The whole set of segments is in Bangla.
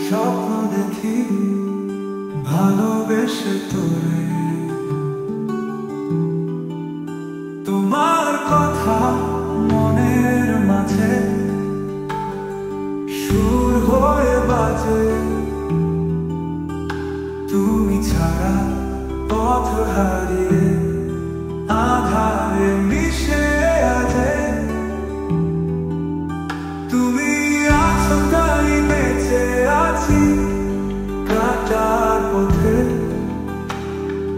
স্বপ্ন দেখি ভালোবেসে তোরে, তোমার কথা মনের মাঝে সুর হয়ে বাজে। তুমি ছাড়া পথ হারিয়ে আধারে মিশে আছে। তুমি আছো তাই বেঁচে আছি, কাটার পথে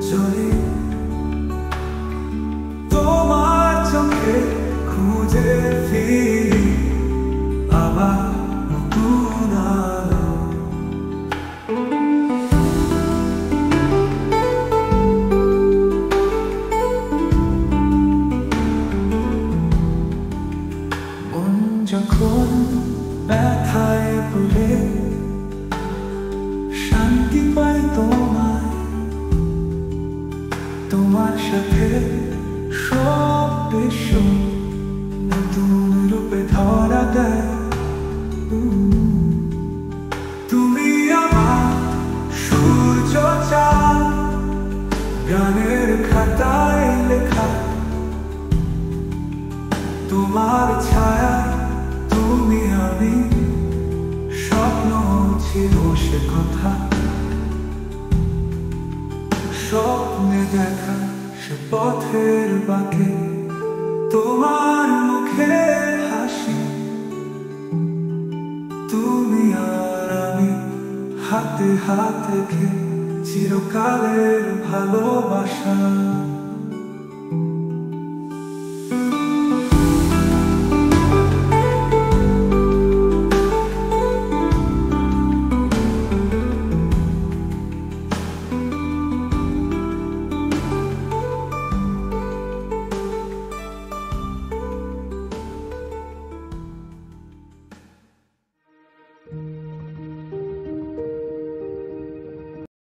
চলি তোমার চোখে খুঁজে ফিরি আবার নতুন আলো। মন যখন ব্যথায় ভুলে শান্তি পাই তোমায়, তোমার সাথে সব বিশ্ব নতুন রূপে ধরা দেয়। তুমি আমার সূর্য চাঁদ, গানের খাতায় লেখা। তোমার ছায়া তুমি আমি, স্বপ্ন ছিল সে কথা। স্বপ্নে দেখা সে পথের বাঁকে, তোমার মুখে হাসি। তুমি আর আমি হাতে হাত রেখে চিরকালের ভালোবাসা।